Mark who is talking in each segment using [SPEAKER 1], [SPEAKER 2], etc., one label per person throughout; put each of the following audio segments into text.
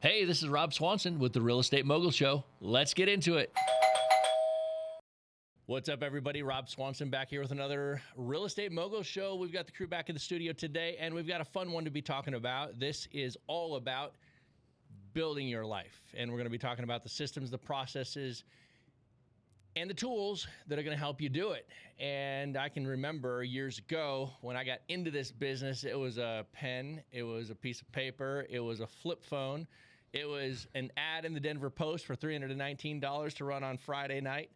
[SPEAKER 1] Hey, this is Rob Swanson with the Real Estate Mogul Show. Let's get into it. What's up, everybody? Rob Swanson back here with another Real Estate Mogul Show. We've got the crew back in the studio today, and we've got a fun one to be talking about. This is all about building your life, and we're going to be talking about the systems, the processes, and the tools that are going to help you do it. And I can remember years ago when I got into this business, it was a pen, it was a piece of paper, it was a flip phone, it was an ad in the Denver Post for $319 to run on Friday night,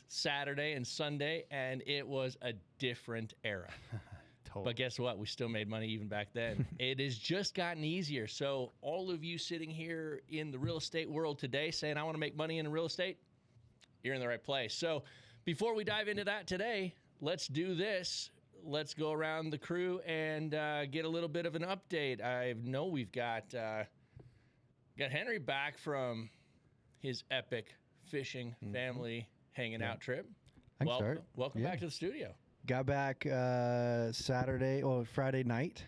[SPEAKER 1] Saturday, and Sunday, and it was a different era.
[SPEAKER 2] Totally.
[SPEAKER 1] But guess what? We still made money even back then. It has just gotten easier. So all of you sitting here in the real estate world today saying, I want to make money in real estate, you're in the right place. So before we dive into that today, let's do this. Let's go around the crew and get a little bit of an update. I know we've got Henry back from his epic fishing family hanging out trip.
[SPEAKER 3] I can start.
[SPEAKER 1] Welcome back to the studio.
[SPEAKER 3] Got back Friday night,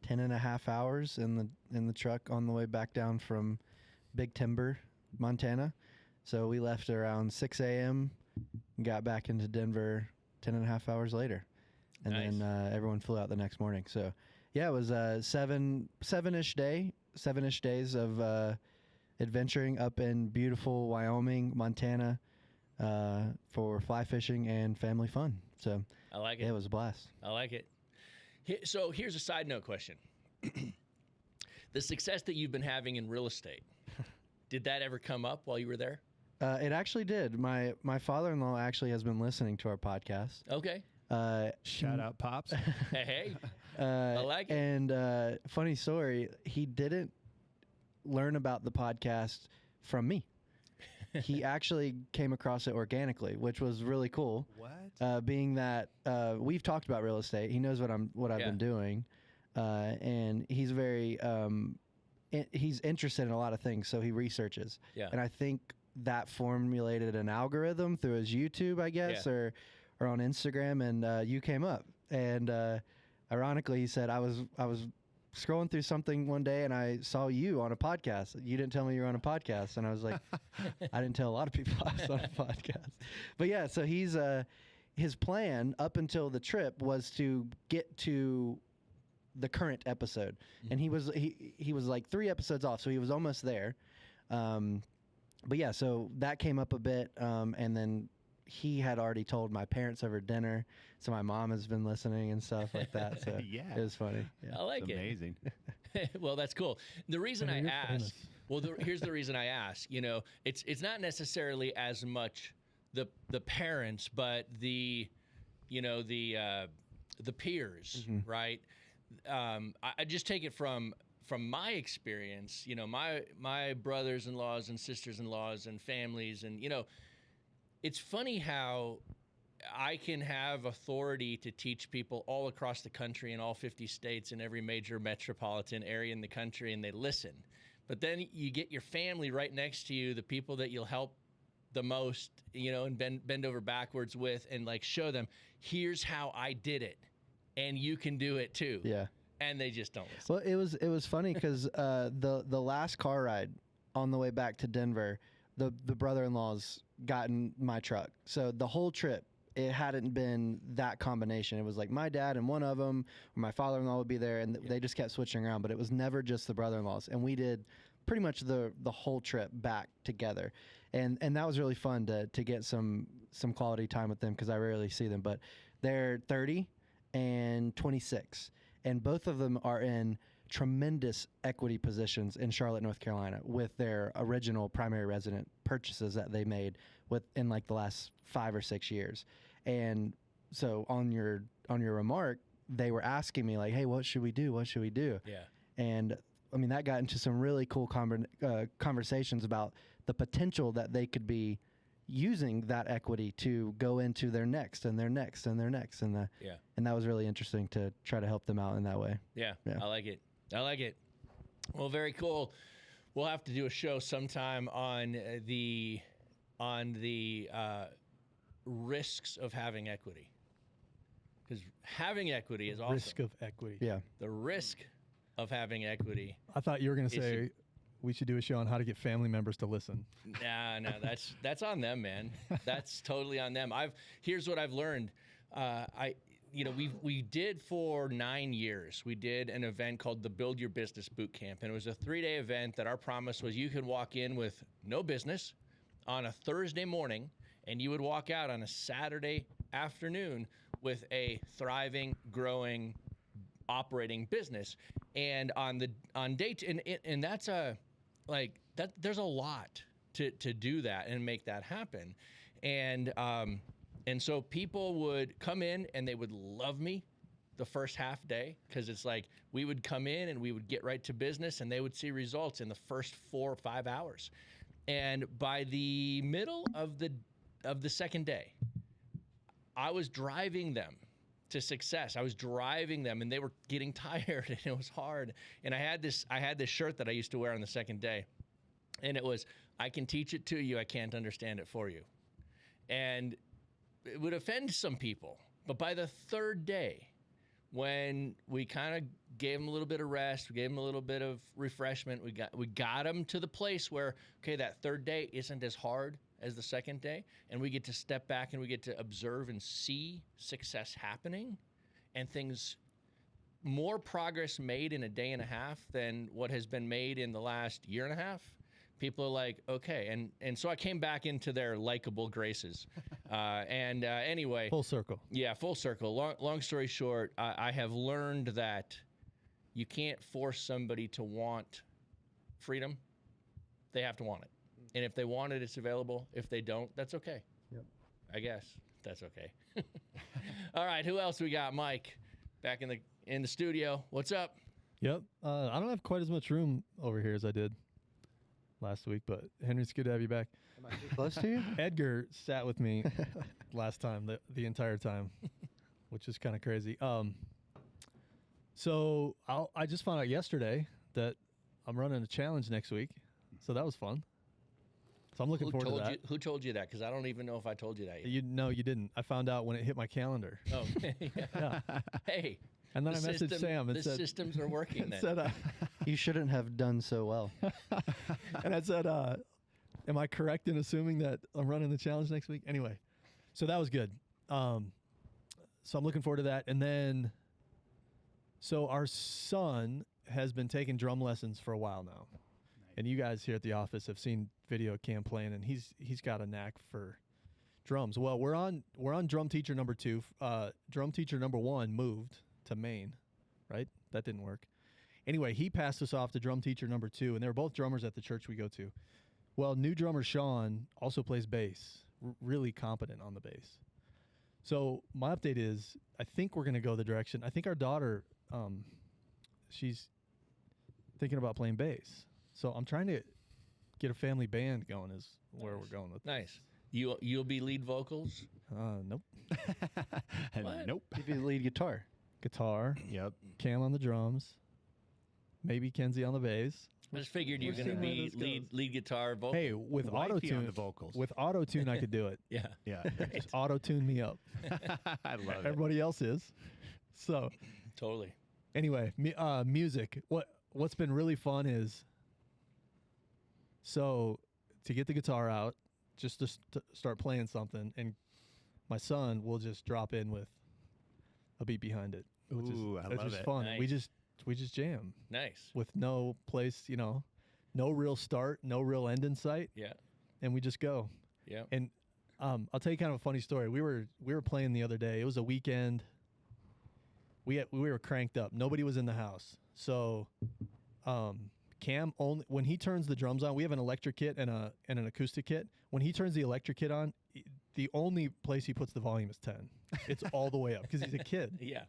[SPEAKER 3] 10 and a half hours in the truck on the way back down from Big Timber, Montana. So we left around 6 a.m. and got back into Denver 10 and a half hours later. And
[SPEAKER 1] Nice.
[SPEAKER 3] then everyone flew out the next morning. So yeah, it was seven-ish days of adventuring up in beautiful Wyoming, Montana, for fly fishing and family fun. So
[SPEAKER 1] I like it.
[SPEAKER 3] yeah, it was a blast.
[SPEAKER 1] I like it. So here's a side note question. The success that you've been having in real estate, did that ever come up while you were there?
[SPEAKER 3] It actually did. My father-in-law actually has been listening to our podcast.
[SPEAKER 1] Okay.
[SPEAKER 2] Shout out, Pops.
[SPEAKER 1] Hey. I like it.
[SPEAKER 3] And funny story, he didn't learn about the podcast from me. He actually came across it organically, which was really cool.
[SPEAKER 2] What?
[SPEAKER 3] Being that we've talked about real estate, he knows what I've been doing, and he's very he's interested in a lot of things, so he researches.
[SPEAKER 1] Yeah.
[SPEAKER 3] And I think that formulated an algorithm through his YouTube, I guess, or on Instagram, and you came up. And ironically, he said, I was scrolling through something one day and I saw you on a podcast. You didn't tell me you were on a podcast. And I was like, I didn't tell a lot of people I was on a podcast. But yeah, so he's his plan up until the trip was to get to the current episode. And he was like 3 episodes off, so he was almost there. But yeah, so that came up a bit, and then he had already told my parents over dinner, so my mom has been listening and stuff like that. So
[SPEAKER 2] Yeah.
[SPEAKER 3] it was funny. Yeah.
[SPEAKER 1] I like
[SPEAKER 2] It's amazing.
[SPEAKER 1] Well, that's cool. The reason I
[SPEAKER 4] you're
[SPEAKER 1] ask,
[SPEAKER 4] famous.
[SPEAKER 1] well, here's the reason I ask. You know, it's not necessarily as much the parents, but the peers, right? I just take it from my experience. You know, my brothers-in-laws and sisters-in-laws and families, and you know, it's funny how I can have authority to teach people all across the country in all 50 states in every major metropolitan area in the country, and they listen. But then you get your family right next to you, the people that you'll help the most, you know, and bend over backwards with, and like show them, here's how I did it, and you can do it too.
[SPEAKER 3] Yeah.
[SPEAKER 1] And they just don't listen.
[SPEAKER 3] Well, it was funny because the last car ride on the way back to Denver, the brother-in-laws got in my truck. So the whole trip, it hadn't been that combination. It was like my dad and one of them, or my father-in-law would be there, and they just kept switching around. But it was never just the brother-in-laws, and we did pretty much the whole trip back together, and that was really fun to get some quality time with them because I rarely see them. But they're 30 and 26, and both of them are in tremendous equity positions in Charlotte, North Carolina, with their original primary resident purchases that they made in like the last 5 or 6 years. And so on your remark, they were asking me like, hey, what should we do? What should we do?
[SPEAKER 1] Yeah.
[SPEAKER 3] And I mean, that got into some really cool conversations about the potential that they could be using that equity to go into their next and their next and their next. And that was really interesting to try to help them out in that way.
[SPEAKER 1] Yeah.
[SPEAKER 3] Yeah.
[SPEAKER 1] I like it. I like it. Well, very cool. We'll have to do a show sometime on the risks of having equity, because having equity is awesome.
[SPEAKER 4] Risk of equity.
[SPEAKER 3] Yeah.
[SPEAKER 1] The risk of having equity.
[SPEAKER 4] I thought you were going to
[SPEAKER 1] Is
[SPEAKER 4] say
[SPEAKER 2] we should do a show on how to get family members to listen.
[SPEAKER 1] No, that's on them, man. That's totally on them. Here's what I've learned. We did for 9 years. We did an event called the Build Your Business Boot Camp, and it was a 3-day event that our promise was you could walk in with no business on a Thursday morning, and you would walk out on a Saturday afternoon with a thriving, growing, operating business. And on day two, and that's there's a lot to do that and make that happen. And so people would come in and they would love me the first half day, because it's like we would come in and we would get right to business and they would see results in the first 4 or 5 hours. And by the middle of the second day, I was driving them to success. I was driving them and they were getting tired and it was hard. And I had this shirt that I used to wear on the second day. And it was, I can teach it to you, I can't understand it for you. And it would offend some people. But by the third day, when we kind of gave them a little bit of rest, we gave them a little bit of refreshment, we got them to the place where, okay, that third day isn't as hard as the second day, and we get to step back and we get to observe and see success happening, and more progress made in a day and a half than what has been made in the last year and a half. People are like, okay. And so I came back into their likable graces. Anyway.
[SPEAKER 2] Full circle.
[SPEAKER 1] Yeah, full circle. Long story short, I have learned that you can't force somebody to want freedom. They have to want it. And if they want it, it's available. If they don't, that's okay.
[SPEAKER 3] Yep.
[SPEAKER 1] I guess that's okay. All right, who else we got? Mike, back in the studio. What's up?
[SPEAKER 2] Yep. I don't have quite as much room over here as I did last week, but Henry, it's good to have you back.
[SPEAKER 3] Am I too close to you?
[SPEAKER 2] Edgar sat with me last time, the entire time, which is kind of crazy. So I just found out yesterday that I'm running a challenge next week, so that was fun. So I'm looking forward to that.
[SPEAKER 1] Who told you that? Because I don't even know if I told you that yet.
[SPEAKER 2] No, you didn't. I found out when it hit my calendar.
[SPEAKER 1] Oh, yeah. Hey.
[SPEAKER 2] And then I messaged Sam and said,
[SPEAKER 1] systems are working then.
[SPEAKER 2] Said,
[SPEAKER 3] you shouldn't have done so well.
[SPEAKER 2] And I said, am I correct in assuming that I'm running the challenge next week? Anyway, so that was good. So I'm looking forward to that. And then, so our son has been taking drum lessons for a while now. Nice. And you guys here at the office have seen video Cam playing, and he's got a knack for drums. Well, we're on drum teacher number 2. Drum teacher number 1 moved to Maine, right? That didn't work. Anyway, he passed us off to drum teacher number 2, and they were both drummers at the church we go to. Well, new drummer Sean also plays bass, really competent on the bass. So my update is, I think we're going to go the direction. I think our daughter, she's thinking about playing bass. So I'm trying to get a family band going is where we're going with
[SPEAKER 1] Nice.
[SPEAKER 2] This.
[SPEAKER 1] You'll be lead vocals?
[SPEAKER 2] Nope.
[SPEAKER 3] Nope. You'd be the lead guitar.
[SPEAKER 2] Guitar.
[SPEAKER 4] Yep.
[SPEAKER 2] Cam on the drums. Maybe Kenzie on the bass.
[SPEAKER 1] I just figured you're going to be lead guitar, vocal.
[SPEAKER 2] Hey, with
[SPEAKER 4] Wifey on
[SPEAKER 2] auto-tune,
[SPEAKER 4] the vocals.
[SPEAKER 2] with auto-tune, I could do it.
[SPEAKER 1] Yeah.
[SPEAKER 4] Yeah.
[SPEAKER 2] Just auto-tune me up.
[SPEAKER 4] I love it.
[SPEAKER 2] Everybody else is. So
[SPEAKER 1] Totally.
[SPEAKER 2] anyway, music. What's been really fun is, so to get the guitar out, just to start playing something, and my son will just drop in with a beat behind it.
[SPEAKER 4] Ooh, I love
[SPEAKER 2] just
[SPEAKER 4] it.
[SPEAKER 2] fun.
[SPEAKER 1] Nice.
[SPEAKER 2] We just jam
[SPEAKER 1] Nice.
[SPEAKER 2] with no place, no real start, no real end in sight,
[SPEAKER 1] Yeah.
[SPEAKER 2] and we just go.
[SPEAKER 1] Yeah.
[SPEAKER 2] And I'll tell you kind of a funny story. We were playing the other day. It was a weekend. We were cranked up. Nobody was in the house. So Cam only when he turns the drums on, we have an electric kit and an acoustic kit. When he turns the electric kit on, the only place he puts the volume is 10. It's all the way up because he's a kid.
[SPEAKER 1] Yeah.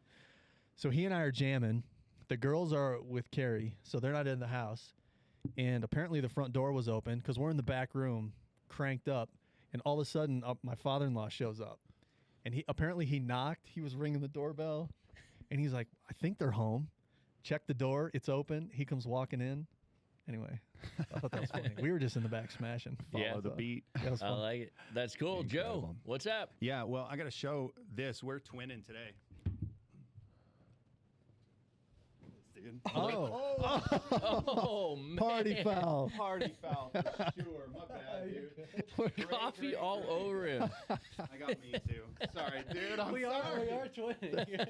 [SPEAKER 2] So he and I are jamming. The girls are with Carrie, so they're not in the house. And apparently the front door was open because we're in the back room, cranked up. And all of a sudden, my father-in-law shows up. And he knocked. He was ringing the doorbell. And he's like, I think they're home. Check the door. It's open. He comes walking in. Anyway, I thought that was funny. We were just in the back smashing.
[SPEAKER 4] Follow the beat.
[SPEAKER 2] That was
[SPEAKER 1] I
[SPEAKER 2] fun.
[SPEAKER 1] like it. That's cool.
[SPEAKER 4] Incredible.
[SPEAKER 1] Joe, what's up?
[SPEAKER 4] Yeah, well, I got to show this. We're twinning today. dude.
[SPEAKER 1] Oh, man.
[SPEAKER 2] Party foul.
[SPEAKER 4] Party foul for sure. My bad, dude.
[SPEAKER 1] Coffee all over him.
[SPEAKER 4] I got me too. Sorry, dude. I'm
[SPEAKER 3] We
[SPEAKER 4] sorry.
[SPEAKER 3] are twinning.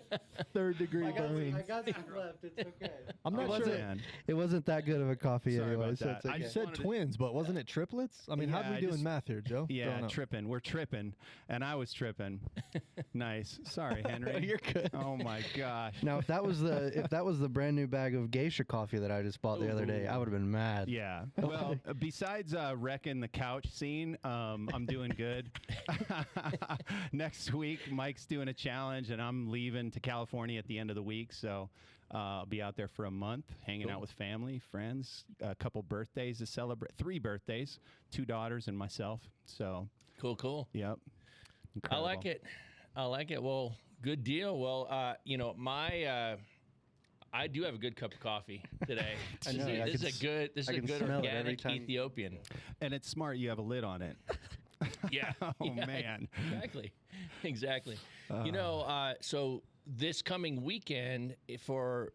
[SPEAKER 2] Third degree burn.
[SPEAKER 3] I got some left. It's okay.
[SPEAKER 2] I'm not
[SPEAKER 3] It
[SPEAKER 2] sure.
[SPEAKER 3] wasn't- It wasn't that good of a coffee
[SPEAKER 4] Sorry
[SPEAKER 3] anyway,
[SPEAKER 4] about
[SPEAKER 3] so
[SPEAKER 4] that.
[SPEAKER 3] it's okay.
[SPEAKER 2] You said
[SPEAKER 4] wanted to-
[SPEAKER 2] twins, but wasn't it triplets? I mean, how
[SPEAKER 4] Yeah,
[SPEAKER 2] do we
[SPEAKER 4] I
[SPEAKER 2] do in
[SPEAKER 4] just-
[SPEAKER 2] math here, Joe?
[SPEAKER 4] Yeah,
[SPEAKER 2] Don't know.
[SPEAKER 4] tripping. We're tripping, and I was tripping. Nice. Sorry, Henry.
[SPEAKER 3] You're good.
[SPEAKER 4] Oh my gosh.
[SPEAKER 3] Now, if that was the brand new bag of geisha coffee that I just bought the other day, I would have been mad.
[SPEAKER 4] Yeah. Well, besides wrecking the couch scene, I'm doing good. Next week, Mike's doing a challenge, and I'm leaving to California at the end of the week. So I'll be out there for a month, hanging out with family, friends, a couple birthdays to celebrate. 3 birthdays, 2 daughters and myself. So,
[SPEAKER 1] Cool.
[SPEAKER 4] yep.
[SPEAKER 1] I
[SPEAKER 4] Incredible.
[SPEAKER 1] like it. Well, good deal. Well, I do have a good cup of coffee today.
[SPEAKER 3] I know, I
[SPEAKER 1] This
[SPEAKER 3] can
[SPEAKER 1] is a good. This is
[SPEAKER 3] I
[SPEAKER 1] a
[SPEAKER 3] can
[SPEAKER 1] good
[SPEAKER 3] smell it every
[SPEAKER 1] organic
[SPEAKER 3] time.
[SPEAKER 1] Ethiopian.
[SPEAKER 4] And it's smart you have a lid on it.
[SPEAKER 1] Yeah.
[SPEAKER 4] Oh,
[SPEAKER 1] Yeah,
[SPEAKER 4] man.
[SPEAKER 1] Exactly. So this coming weekend for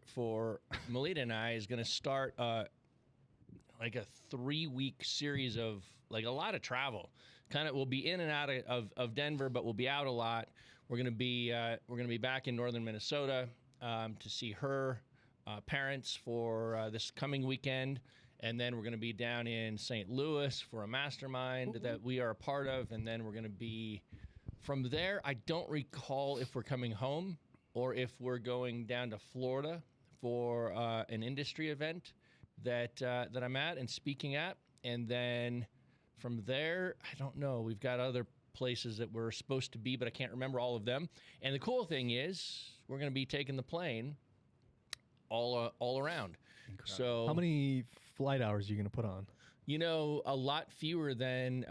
[SPEAKER 1] Melita and I is going to start like a 3-week series of like a lot of travel. Kind of, we'll be in and out of Denver, but we'll be out a lot. We're gonna be back in northern Minnesota to see her parents for this coming weekend, and then we're gonna be down in St. Louis for a mastermind that we are a part of, and then we're gonna be from there. I don't recall if we're coming home or if we're going down to Florida for an industry event that I'm at and speaking at, and then. From there, I don't know. We've got other places that we're supposed to be, but I can't remember all of them. And the cool thing is we're going to be taking the plane all around. So
[SPEAKER 2] How many flight hours are you going to put on?
[SPEAKER 1] a lot fewer than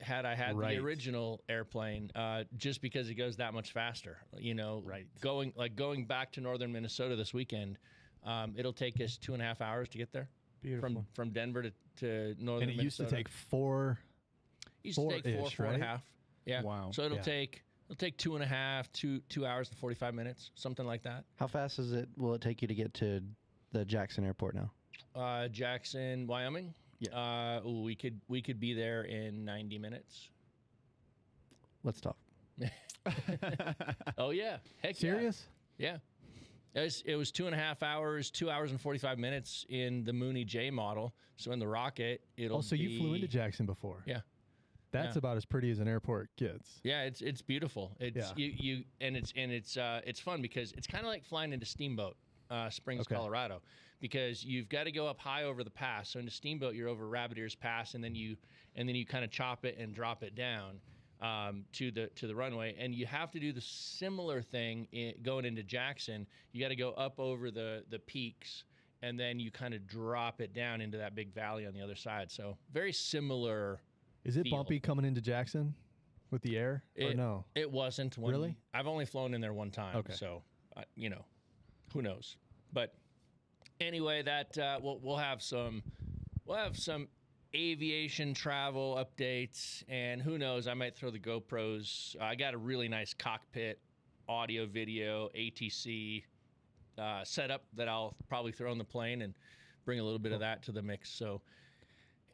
[SPEAKER 1] had I had
[SPEAKER 2] Right.
[SPEAKER 1] the original airplane, just because it goes that much faster.
[SPEAKER 2] Right.
[SPEAKER 1] Going back to northern Minnesota this weekend, it'll take us 2.5 hours to get there.
[SPEAKER 2] Beautiful.
[SPEAKER 1] From Denver to northern
[SPEAKER 2] And it used to
[SPEAKER 1] Minnesota.
[SPEAKER 2] take 4.
[SPEAKER 1] Used to take
[SPEAKER 2] four-ish,
[SPEAKER 1] 4.5.
[SPEAKER 2] right?
[SPEAKER 1] Yeah.
[SPEAKER 4] Wow.
[SPEAKER 1] So it'll
[SPEAKER 2] Yeah.
[SPEAKER 1] take 2.5, 2 hours and 45 minutes, something like that.
[SPEAKER 3] How fast will it take you to get to the Jackson Airport now?
[SPEAKER 1] Jackson, Wyoming.
[SPEAKER 3] Yeah.
[SPEAKER 1] We could be there in 90 minutes.
[SPEAKER 3] Let's talk.
[SPEAKER 1] Oh yeah. Heck
[SPEAKER 2] Serious?
[SPEAKER 1] Yeah. It was 2.5 hours, 2 hours and 45 minutes in the Mooney J model. So in the rocket, it'll.
[SPEAKER 2] Oh, so you flew into
[SPEAKER 1] be-
[SPEAKER 2] Jackson before?
[SPEAKER 1] Yeah.
[SPEAKER 2] That's
[SPEAKER 1] Yeah.
[SPEAKER 2] about as pretty as an airport gets.
[SPEAKER 1] Yeah, it's beautiful. It's it's fun because it's kind of like flying into Steamboat Springs,
[SPEAKER 2] Okay.
[SPEAKER 1] Colorado, because you've got to go up high over the pass. So into Steamboat, you're over Rabbit Ears Pass, and then you kind of chop it and drop it down to the runway, and you have to do the similar thing going into Jackson. You got to go up over the peaks, and then you kind of drop it down into that big valley on the other side. So very similar.
[SPEAKER 2] Is it
[SPEAKER 1] Feel.
[SPEAKER 2] bumpy coming into Jackson with the air? Or no?
[SPEAKER 1] It wasn't. When
[SPEAKER 2] Really?
[SPEAKER 1] I've only flown in there one time.
[SPEAKER 2] Okay.
[SPEAKER 1] So, who knows? But anyway, that we'll have some aviation travel updates, and who knows? I might throw the GoPros. I got a really nice cockpit audio, video, ATC setup that I'll probably throw on the plane and bring a little bit of that to the mix. So.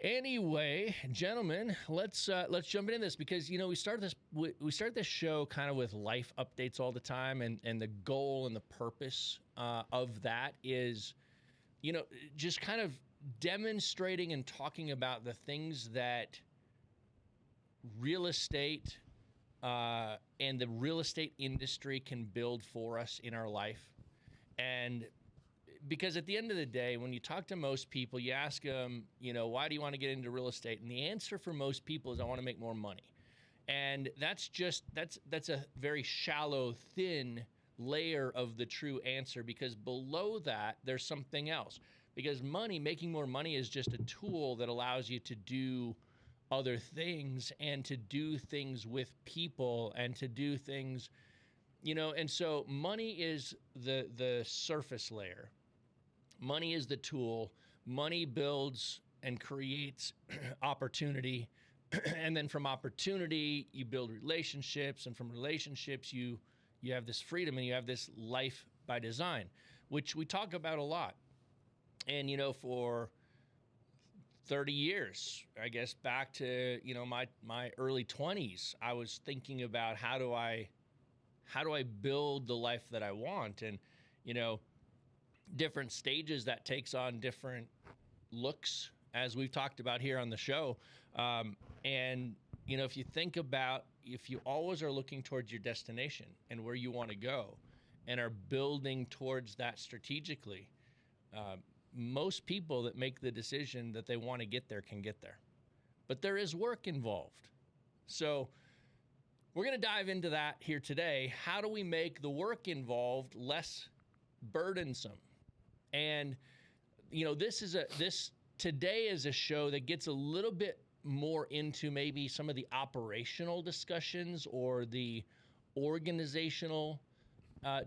[SPEAKER 1] Anyway, gentlemen, let's jump into this because we start this show kind of with life updates all the time, and the goal and the purpose of that is, just kind of demonstrating and talking about the things that real estate and the real estate industry can build for us in our life, and. Because at the end of the day, when you talk to most people, you ask them, why do you want to get into real estate? And the answer for most people is I want to make more money. And that's a very shallow, thin layer of the true answer, because below that, there's something else. Because making more money is just a tool that allows you to do other things and to do things with people and to do things, and so money is the surface layer. Money is the tool. Money builds and creates opportunity. And then from opportunity, you build relationships. And from relationships, you have this freedom and you have this life by design. which we talk about a lot. And, you know, for 30 years, I guess back to, you know, my early 20s, I was thinking about how do I build the life that I want? And, you know, different stages that takes on different looks, as we've talked about here on the show. And, you know, if you think about, if you always are looking towards your destination and where you want to go and are building towards that strategically, most people that make the decision that they want to get there can get there. But there is work involved. So we're going to dive into that here today. How do we make the work involved less burdensome? And, you know, today is a show that gets a little bit more into maybe some of the operational discussions or the organizational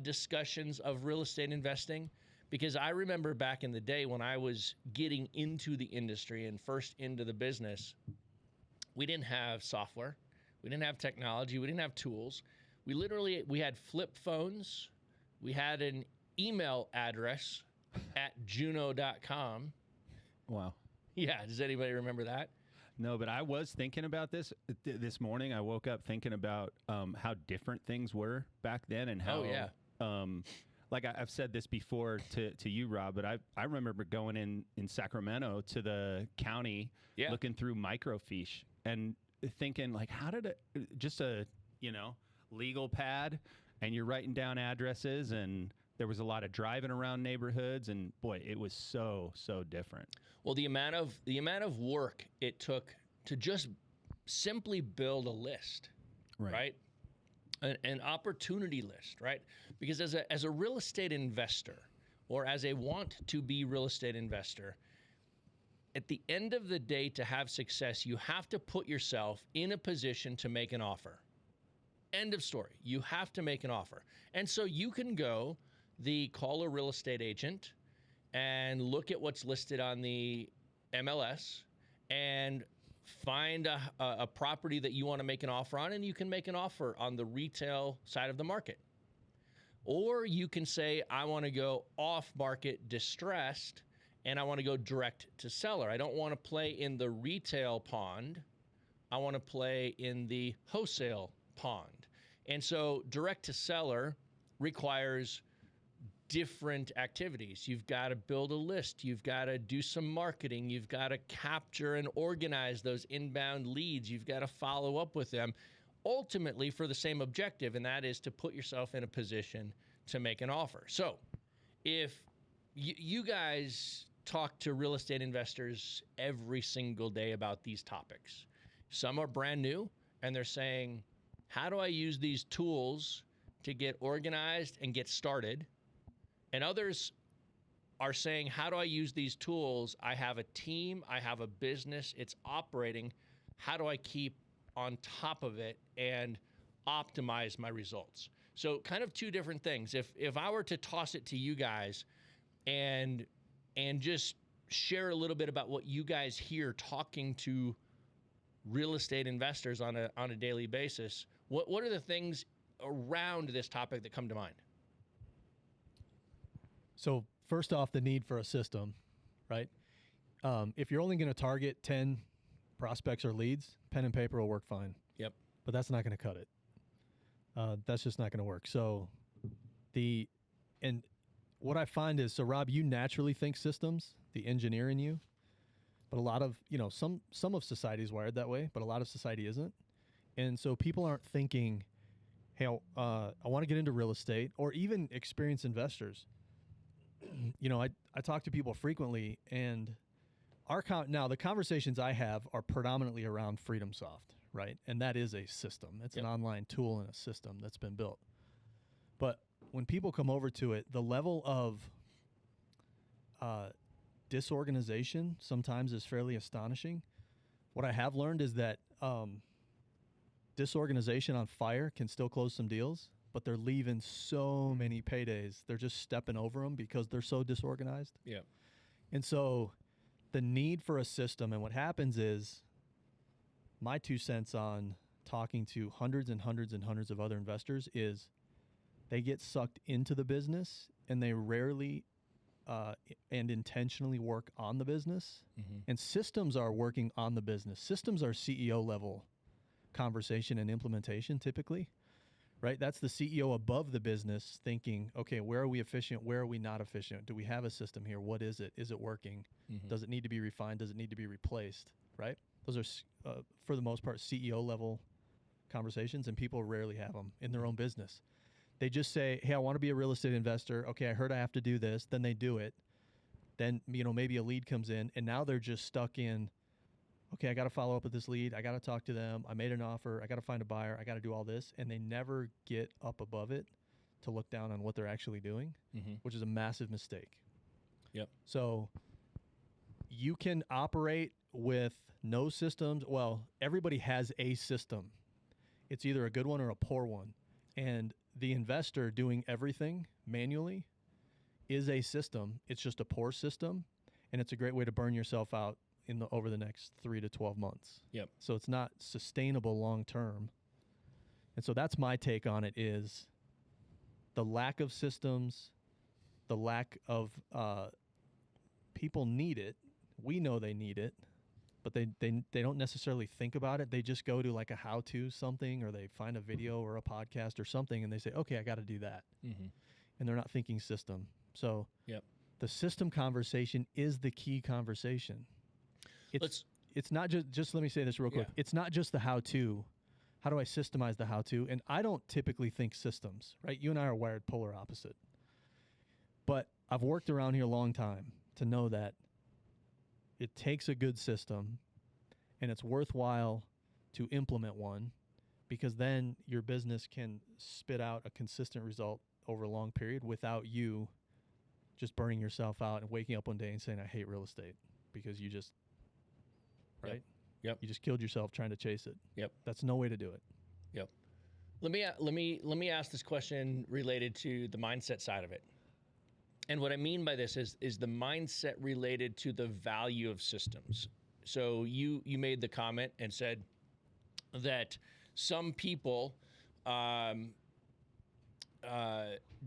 [SPEAKER 1] discussions of real estate investing. Because I remember back in the day when I was getting into the industry and first into the business, we didn't have software. We didn't have technology. We didn't have tools. We had flip phones. We had an email address at juno.com.
[SPEAKER 4] Wow.
[SPEAKER 1] Yeah. Does anybody remember that?
[SPEAKER 4] No, but I was thinking about this this morning. I woke up thinking about how different things were back then and how, like I've said this before to you, Rob, but I remember going in Sacramento to the county, looking through microfiche and thinking like, how did just a, you know, legal pad and you're writing down addresses, and there was a lot of driving around neighborhoods, and boy, it was so different.
[SPEAKER 1] Well, the amount of work it took to just simply build a list, right? An opportunity list, right? Because as a real estate investor, or as a want to be real estate investor, at the end of the day, to have success, you have to put yourself in a position to make an offer. End of story. You have to make an offer. And so you can go call a real estate agent and look at what's listed on the MLS and find a property that you want to make an offer on, and you can make an offer on the retail side of the market. Or you can say, I want to go off-market distressed, and I want to go direct to seller. I don't want to play in the retail pond. I want to play in the wholesale pond. And so direct to seller requires different activities. You've got to build a list. You've got to do some marketing. You've got to capture and organize those inbound leads. You've got to follow up with them, ultimately for the same objective, and that is to put yourself in a position to make an offer. So if you guys talk to real estate investors every single day about these topics, some are brand new and they're saying, how do I use these tools to get organized and get started? And others are saying, how do I use these tools? I have a team, I have a business, it's operating. How do I keep on top of it and optimize my results? So kind of two different things. If I were to toss it to you guys and just share a little bit about what you guys hear talking to real estate investors on a daily basis, what are the things around this topic that come to mind?
[SPEAKER 2] So first off, the need for a system, right? If you're only going to target 10 prospects or leads, pen and paper will work fine.
[SPEAKER 1] Yep.
[SPEAKER 2] But that's not going to cut it. That's just not going to work. So and what I find is, so Rob, you naturally think systems, the engineer in you, but a lot of, some of society is wired that way, but a lot of society isn't. And so people aren't thinking, hey, I want to get into real estate, or even experienced investors. I talk to people frequently, and now the conversations I have are predominantly around FreedomSoft, right? And that is a system. It's an online tool and a system that's been built. But when people come over to it, the level of disorganization sometimes is fairly astonishing. What I have learned is that disorganization on fire can still close some deals, but they're leaving so many paydays. They're just stepping over them because they're so disorganized.
[SPEAKER 1] Yeah.
[SPEAKER 2] And so the need for a system, and what happens is, my 2 cents on talking to hundreds and hundreds and hundreds of other investors is, they get sucked into the business and they rarely and intentionally work on the business. And systems are working on the business. Systems are CEO level conversation and implementation typically, right? That's the CEO above the business thinking, okay, where are we efficient? Where are we not efficient? Do we have a system here? What is it? Is it working? Does it need to be refined? Does it need to be replaced? Right? Those are, for the most part, CEO level conversations, and people rarely have them in their own business. They just say, hey, I want to be a real estate investor. Okay, I heard I have to do this. Then they do it. Then, maybe a lead comes in, and now they're just stuck in, okay, I got to follow up with this lead. I got to talk to them. I made an offer. I got to find a buyer. I got to do all this. And they never get up above it to look down on what they're actually doing, which is a massive mistake.
[SPEAKER 1] Yep.
[SPEAKER 2] So you can operate with no systems. Well, everybody has a system. It's either a good one or a poor one. And the investor doing everything manually is a system. It's just a poor system, and it's a great way to burn yourself out over the next 3 to 12 months.
[SPEAKER 1] Yep.
[SPEAKER 2] So it's not sustainable long term. And so that's my take on it, is the lack of systems, the lack of people need it. We know they need it, but they don't necessarily think about it. They just go to like a how-to something, or they find a video or a podcast or something, and they say, okay, I got to do that. And they're not thinking system. So the system conversation is the key conversation. It's not just let me say this real quick. It's not just the how-to. How do I systemize the how-to? And I don't typically think systems, right? You and I are wired polar opposite. But I've worked around here a long time to know that it takes a good system, and it's worthwhile to implement one, because then your business can spit out a consistent result over a long period without you just burning yourself out and waking up one day and saying, I hate real estate, because you just, right?
[SPEAKER 1] Yep.
[SPEAKER 2] You just killed yourself trying to chase it.
[SPEAKER 1] Yep.
[SPEAKER 2] That's no way to do it.
[SPEAKER 1] Yep. Let me ask this question related to the mindset side of it. And what I mean by this is the mindset related to the value of systems. So you made the comment and said that some people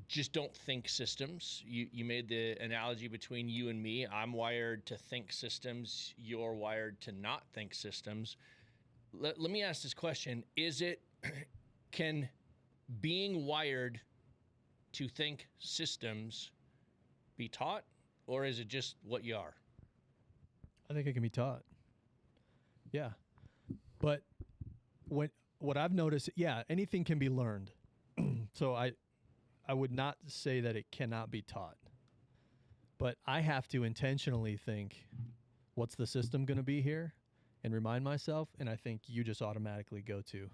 [SPEAKER 1] just don't think systems. You made the analogy between you and me. I'm wired to think systems. You're wired to not think systems. Let me ask this question. Can being wired to think systems be taught, or is it just what you are?
[SPEAKER 2] I think it can be taught. Yeah. But what I've noticed, anything can be learned. So I would not say that it cannot be taught. But I have to intentionally think, what's the system going to be here? And remind myself, and I think you just automatically go to,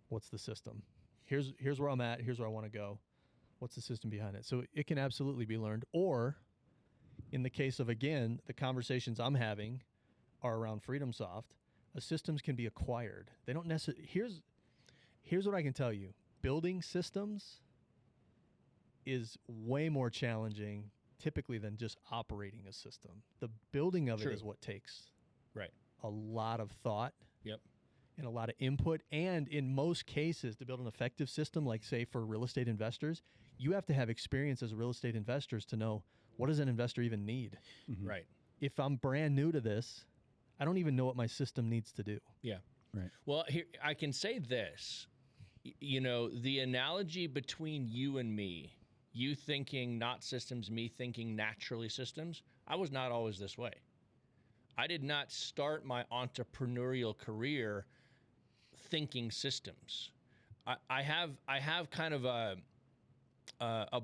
[SPEAKER 2] what's the system? Here's where I'm at, here's where I want to go. What's the system behind it? So it can absolutely be learned. Or in the case of, again, the conversations I'm having are around FreedomSoft, systems can be acquired. They don't necessarily, here's what I can tell you. Building systems is way more challenging typically than just operating a system. The building of it is what takes a lot of thought.
[SPEAKER 1] Yep.
[SPEAKER 2] And a lot of input. And in most cases, to build an effective system, like say for real estate investors, you have to have experience as real estate investors to know, what does an investor even need?
[SPEAKER 1] Right.
[SPEAKER 2] If I'm brand new to this, I don't even know what my system needs to do.
[SPEAKER 1] Yeah.
[SPEAKER 4] Right.
[SPEAKER 1] Well, here I can say this. The analogy between you and me, you thinking not systems, me thinking naturally systems, I was not always this way. I did not start my entrepreneurial career thinking systems. I have kind of a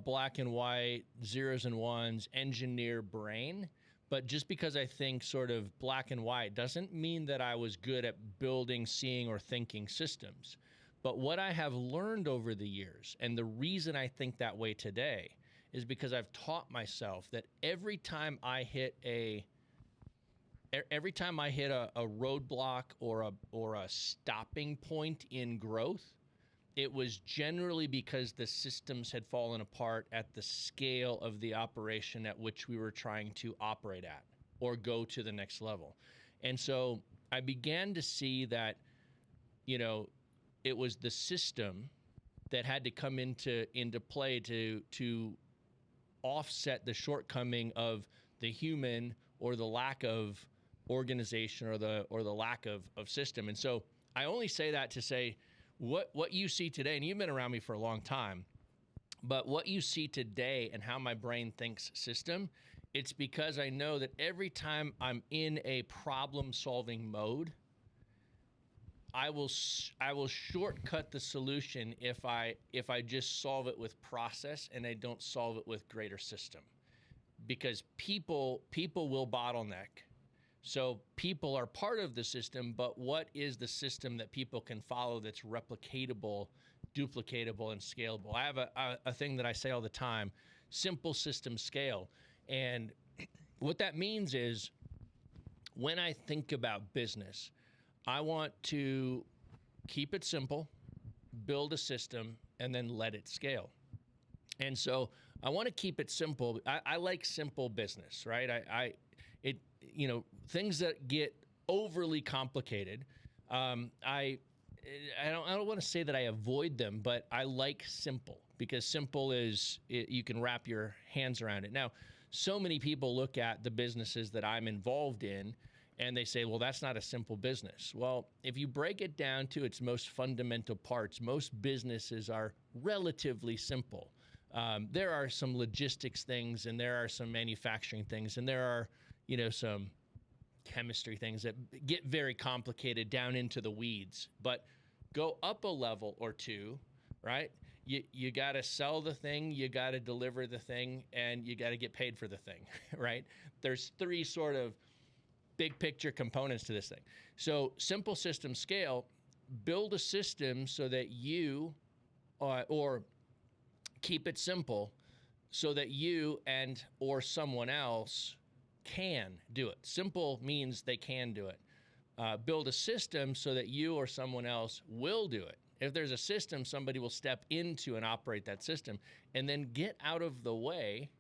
[SPEAKER 1] black and white, zeros and ones engineer brain, but just because I think sort of black and white doesn't mean that I was good at building, seeing, or thinking systems. But what I have learned over the years, and the reason I think that way today, is because I've taught myself that every time I hit a roadblock or a stopping point in growth, it was generally because the systems had fallen apart at the scale of the operation at which we were trying to operate at or go to the next level. And so I began to see that, it was the system that had to come into play to offset the shortcoming of the human or the lack of organization or the lack of system. And so I only say that to say what you see today, and you've been around me for a long time, but what you see today and how my brain thinks system, it's because I know that every time I'm in a problem-solving mode, I will shortcut the solution if I just solve it with process and I don't solve it with greater system, because people will bottleneck. So people are part of the system, but what is the system that people can follow that's replicatable, duplicatable, and scalable? I have a thing that I say all the time: simple system scale. And what that means is, when I think about business, I want to keep it simple, build a system, and then let it scale. And so I want to keep it simple. I like simple business, right? Things that get overly complicated, I don't want to say that I avoid them, but I like simple, because simple is you can wrap your hands around it. Now, so many people look at the businesses that I'm involved in and they say, well, that's not a simple business. Well, if you break it down to its most fundamental parts, most businesses are relatively simple. There are some logistics things, and there are some manufacturing things, and there are, some chemistry things that get very complicated down into the weeds. But go up a level or two, right? You got to sell the thing, you got to deliver the thing, and you got to get paid for the thing, right? There's three sort of big picture components to this thing. So simple system scale, build a system so that you, or keep it simple so that you and or someone else can do it. Simple means they can do it. Build a system so that you or someone else will do it. If there's a system, somebody will step into and operate that system, and then get out of the way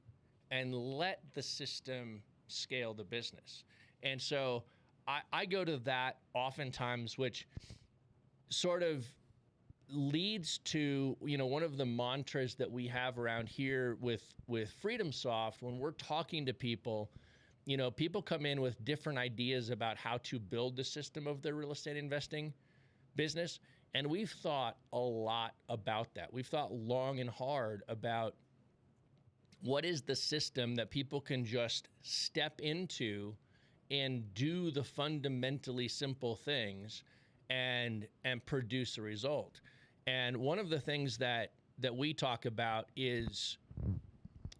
[SPEAKER 1] and let the system scale the business. And so I go to that oftentimes, which sort of leads to, one of the mantras that we have around here with FreedomSoft. When we're talking to people, people come in with different ideas about how to build the system of their real estate investing business. And we've thought a lot about that. We've thought long and hard about what is the system that people can just step into and do the fundamentally simple things and produce a result. And one of the things that we talk about is,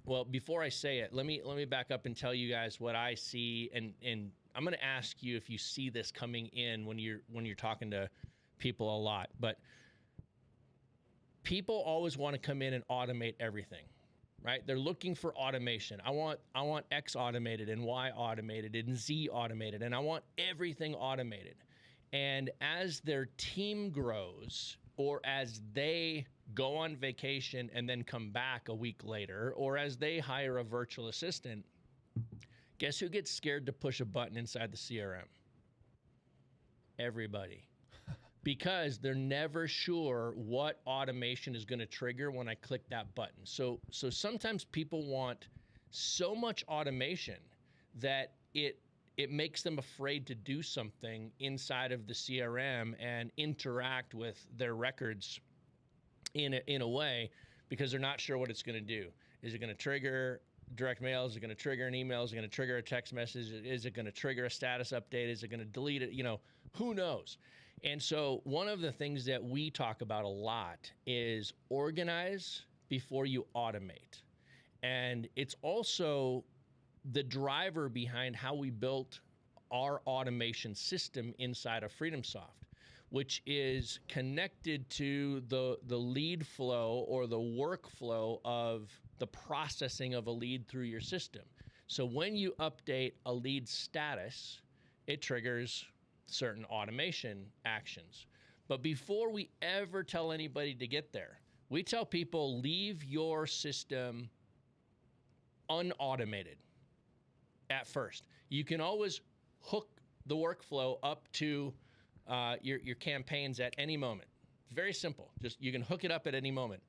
[SPEAKER 1] well, before I say it, let me back up and tell you guys what I see, and I'm going to ask you if you see this coming in when you're talking to people a lot. But people always want to come in and automate everything, right? They're looking for automation. I want X automated and Y automated and Z automated, and I want everything automated. And as their team grows, or as they go on vacation and then come back a week later, or as they hire a virtual assistant, guess who gets scared to push a button inside the CRM? Everybody. Because they're never sure what automation is going to trigger when I click that button. So sometimes people want so much automation that it makes them afraid to do something inside of the CRM and interact with their records in a way, because they're not sure what it's going to do. Is it going to trigger direct mail? Is it going to trigger an email? Is it going to trigger a text message? Is it going to trigger a status update? Is it going to delete it? Who knows? And so one of the things that we talk about a lot is organize before you automate. And it's also the driver behind how we built our automation system inside of FreedomSoft, which is connected to the lead flow or the workflow of the processing of a lead through your system. So when you update a lead status, it triggers certain automation actions. But before we ever tell anybody to get there, we tell people, leave your system unautomated at first. You can always hook the workflow up to your campaigns at any moment. It's very simple. Just you can hook it up at any moment,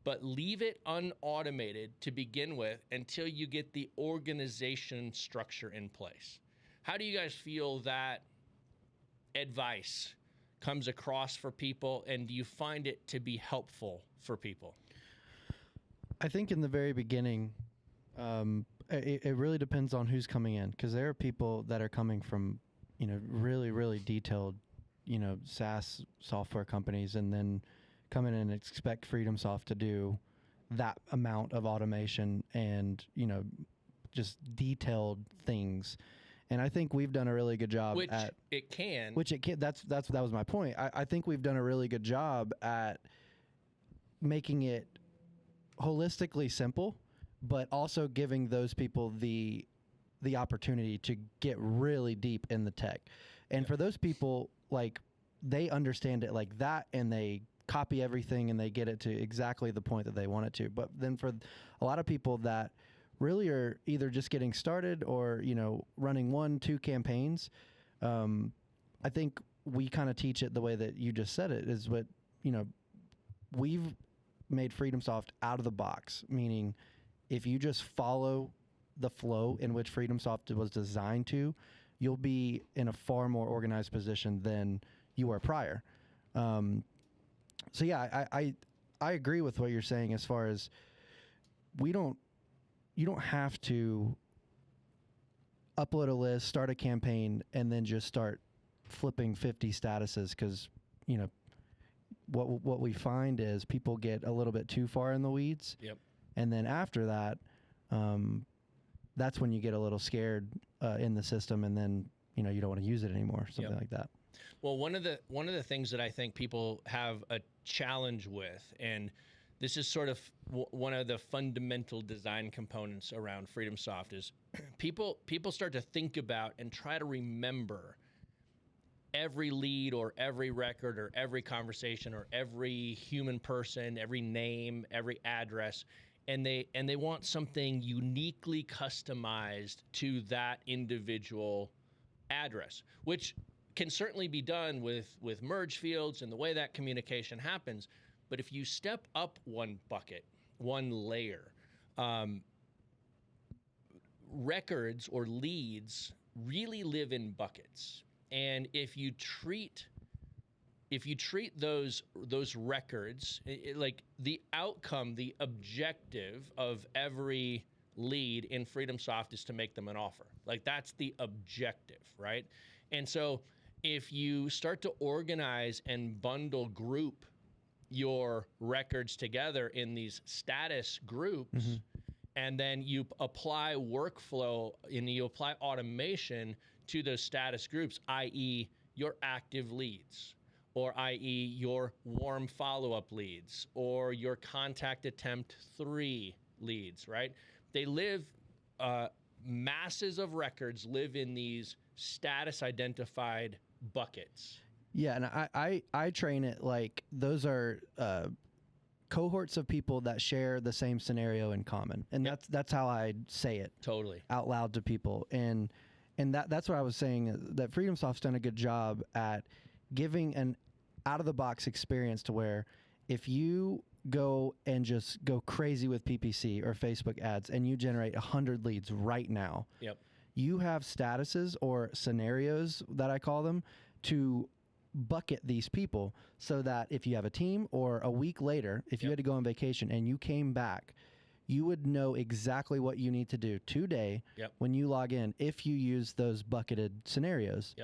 [SPEAKER 1] but leave it unautomated to begin with until you get the organization structure in place. How do you guys feel that advice comes across for people, and do you find it to be helpful for people?
[SPEAKER 3] I think in the very beginning, it really depends on who's coming in, because there are people that are coming from, really, really detailed, SaaS software companies, and then come in and expect FreedomSoft to do that amount of automation and, just detailed things. And I think we've done a really good job at
[SPEAKER 1] it can.
[SPEAKER 3] Which it can. That was my point. I think we've done a really good job at making it holistically simple, but also giving those people the opportunity to get really deep in the tech. And for those people, like, they understand it like that, and they copy everything and they get it to exactly the point that they want it to. But then for a lot of people that really are either just getting started or, running 1-2 campaigns, I think we kind of teach it the way that you just said it, is what, we've made FreedomSoft out of the box, meaning if you just follow the flow in which FreedomSoft was designed to, you'll be in a far more organized position than you were prior. So yeah, I agree with what you're saying as far as you don't have to upload a list, start a campaign, and then just start flipping 50 statuses, because, what we find is people get a little bit too far in the weeds.
[SPEAKER 1] Yep.
[SPEAKER 3] And then after that, that's when you get a little scared in the system, and then, you don't want to use it anymore, something like that.
[SPEAKER 1] Well, one of the things that I think people have a challenge with, and this is sort of one of the fundamental design components around FreedomSoft, is people start to think about and try to remember every lead or every record or every conversation or every human person, every name, every address, and they want something uniquely customized to that individual address, which can certainly be done with merge fields and the way that communication happens. But if you step up one bucket, one layer, records or leads really live in buckets. And if you treat those records, like the outcome, the objective of every lead in FreedomSoft is to make them an offer. Like, that's the objective, right? And so if you start to organize and bundle group your records together in these status groups, and then you apply workflow and you apply automation to those status groups, i.e. your active leads, or i.e. your warm follow-up leads, or your contact attempt 3 leads, right? They live, masses of records live in these status identified buckets.
[SPEAKER 3] Yeah, and I train it like those are cohorts of people that share the same scenario in common, and that's how I say it
[SPEAKER 1] Totally
[SPEAKER 3] out loud to people. And that's what I was saying, that FreedomSoft's done a good job at giving an out of the box experience to where if you go and just go crazy with PPC or Facebook ads and you generate 100 leads right now, you have statuses or scenarios, that I call them, to bucket these people, so that if you have a team or a week later, if you had to go on vacation and you came back, you would know exactly what you need to do today when you log in if you use those bucketed scenarios.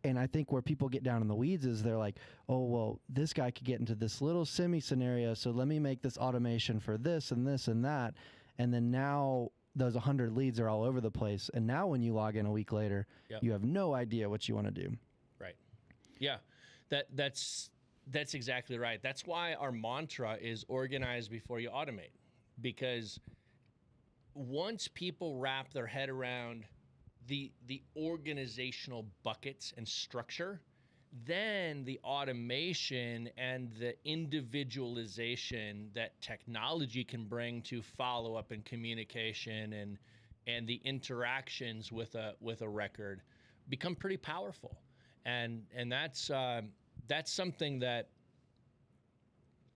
[SPEAKER 3] And I think where people get down in the weeds is they're like, oh, well, this guy could get into this little semi scenario, so let me make this automation for this and this and that. And then now those 100 leads are all over the place. And now when you log in a week later, you have no idea what you want to do.
[SPEAKER 1] Right. Yeah, that's exactly right. That's why our mantra is organize before you automate, because once people wrap their head around the organizational buckets and structure, then the automation and the individualization that technology can bring to follow up and communication and the interactions with a record become pretty powerful. And that's that's something that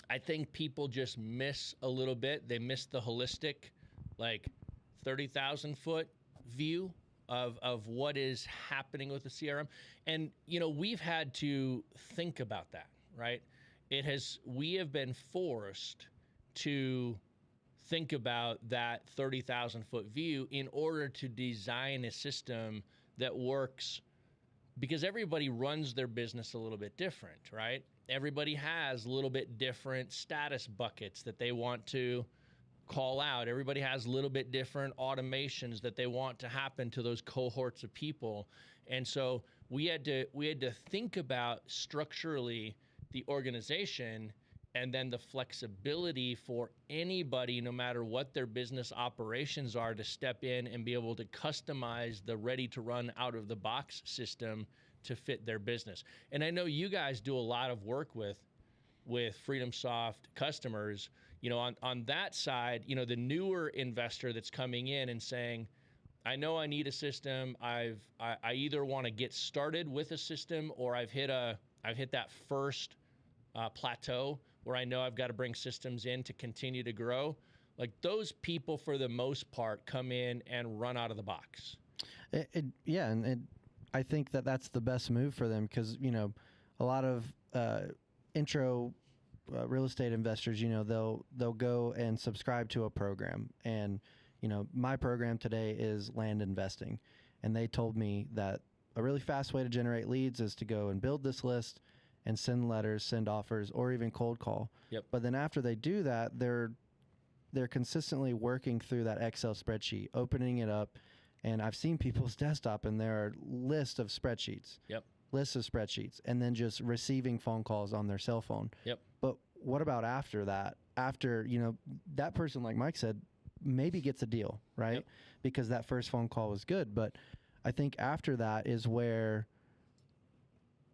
[SPEAKER 1] I think people just miss a little bit. They miss the holistic, like 30,000 foot view of what is happening with the CRM. And, you know, we've had to think about that, right? We have been forced to think about that 30,000 foot view in order to design a system that works, because everybody runs their business a little bit different, right? Everybody has a little bit different status buckets that they want to call out. Everybody has a little bit different automations that they want to happen to those cohorts of people. And so we had to think about structurally the organization, and then the flexibility for anybody, no matter what their business operations are, to step in and be able to customize the ready to run out of the box system to fit their business. And I know you guys do a lot of work with FreedomSoft customers, you know, on that side, you know, the newer investor that's coming in and saying, I know I need a system. I either want to get started with a system, or I've hit that first plateau where I know I've got to bring systems in to continue to grow. Like, those people, for the most part, come in and run out of the box.
[SPEAKER 3] Yeah, and I think that that's the best move for them, because, you know, a lot of intro real estate investors, you know, they'll go and subscribe to a program. And, you know, my program today is land investing. And they told me that a really fast way to generate leads is to go and build this list and send letters, send offers, or even cold call.
[SPEAKER 1] Yep.
[SPEAKER 3] But then after they do that, they're consistently working through that Excel spreadsheet, opening it up. And I've seen people's desktop, and there are lists of spreadsheets.
[SPEAKER 1] Yep.
[SPEAKER 3] Lists of spreadsheets, and then just receiving phone calls on their cell phone.
[SPEAKER 1] Yep.
[SPEAKER 3] But what about after that? After, you know, that person, like Mike said, maybe gets a deal, right?
[SPEAKER 1] Yep.
[SPEAKER 3] Because that first phone call was good. But I think after that is where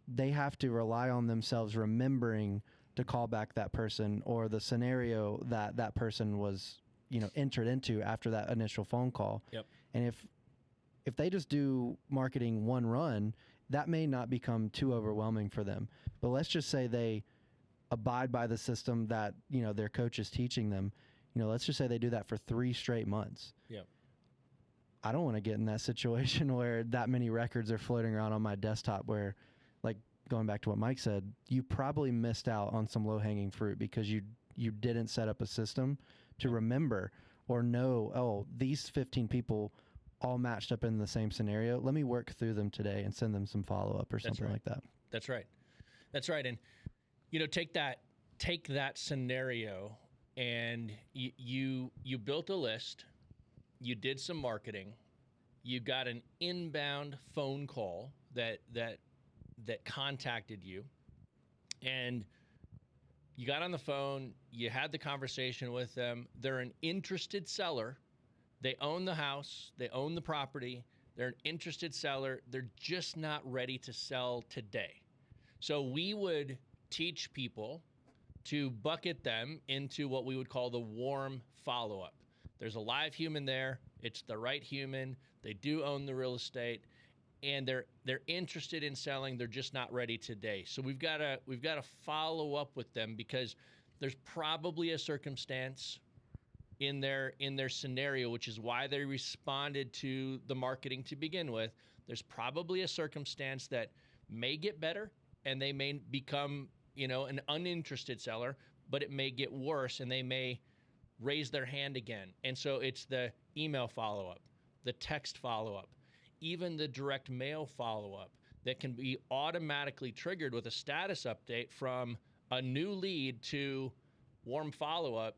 [SPEAKER 3] they have to rely on themselves remembering to call back that person, or the scenario that that person was, you know, entered into after that initial phone call.
[SPEAKER 1] Yep.
[SPEAKER 3] And if they just do marketing one run, that may not become too overwhelming for them. But let's just say they abide by the system that, you know, their coach is teaching them. You know, let's just say they do that for 3 straight months.
[SPEAKER 1] Yep.
[SPEAKER 3] I don't want to get in that situation where that many records are floating around on my desktop, where, like, going back to what Mike said, you probably missed out on some low-hanging fruit because you didn't set up a system to remember or know, oh, these 15 people all matched up in the same scenario. Let me work through them today and send them some follow-up or something like that.
[SPEAKER 1] That's right. That's right. And, you know, take that scenario, and you built a list, you did some marketing, you got an inbound phone call that contacted you, and you got on the phone, you had the conversation with them. They're an interested seller. They own the house, they own the property, they're an interested seller. They're just not ready to sell today. So we would teach people to bucket them into what we would call the warm follow-up. There's a live human there. It's the right human. They do own the real estate, and they're interested in selling. They're just not ready today. So we've got to follow up with them, because there's probably a circumstance in their scenario, which is why they responded to the marketing to begin with. There's probably a circumstance that may get better, and they may become, you know, an uninterested seller, but it may get worse, and they may raise their hand again. And so it's the email follow-up, the text follow-up, even the direct mail follow-up that can be automatically triggered with a status update from a new lead to warm follow-up.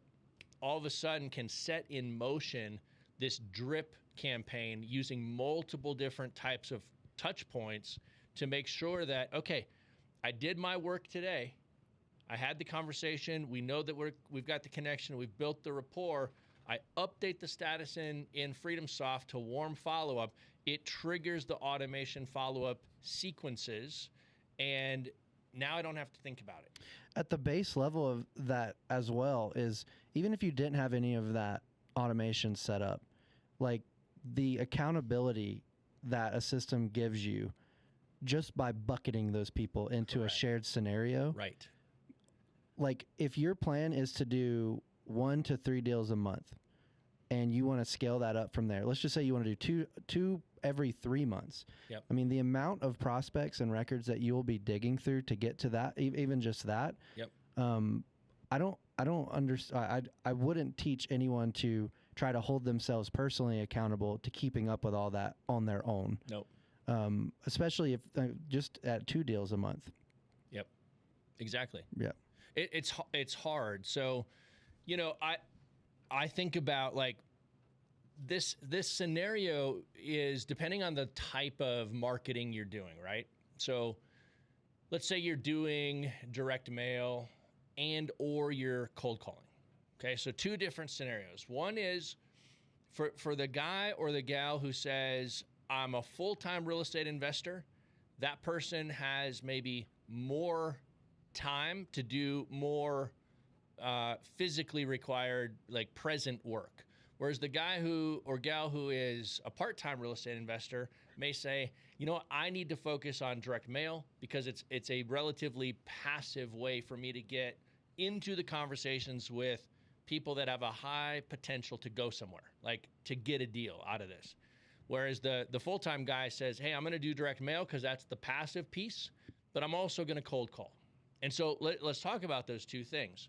[SPEAKER 1] All of a sudden can set in motion this drip campaign using multiple different types of touch points to make sure that, okay, I did my work today. I had the conversation. We know that we've got the connection. We've built the rapport. I update the status in FreedomSoft to warm follow-up. It triggers the automation follow-up sequences, and now I don't have to think about it.
[SPEAKER 3] At the base level of that as well is, even if you didn't have any of that automation set up, like, the accountability that a system gives you just by bucketing those people into
[SPEAKER 1] Correct.
[SPEAKER 3] a shared scenario.
[SPEAKER 1] Right.
[SPEAKER 3] Like if your plan is to do 1 to 3 deals a month and you want to scale that up from there, let's just say you want to do two every 3 months.
[SPEAKER 1] Yep.
[SPEAKER 3] I mean, the amount of prospects and records that you will be digging through to get to that, even just that.
[SPEAKER 1] Yep.
[SPEAKER 3] I don't understand. I wouldn't teach anyone to try to hold themselves personally accountable to keeping up with all that on their own.
[SPEAKER 1] Nope.
[SPEAKER 3] Especially if just at 2 deals a month.
[SPEAKER 1] Yep. Exactly.
[SPEAKER 3] Yeah.
[SPEAKER 1] It's hard. So, you know, I think about like this scenario is depending on the type of marketing you're doing, right? So let's say you're doing direct mail and or you're cold calling. Okay, so 2 different scenarios. One is for the guy or the gal who says, I'm a full-time real estate investor. That person has maybe more time to do more physically required, like present work. Whereas the guy who or gal who is a part-time real estate investor may say, you know what, I need to focus on direct mail because it's a relatively passive way for me to get into the conversations with people that have a high potential to go somewhere, like to get a deal out of this. Whereas the full-time guy says, hey, I'm going to do direct mail because that's the passive piece, but I'm also going to cold call. And so let's talk about those 2 things.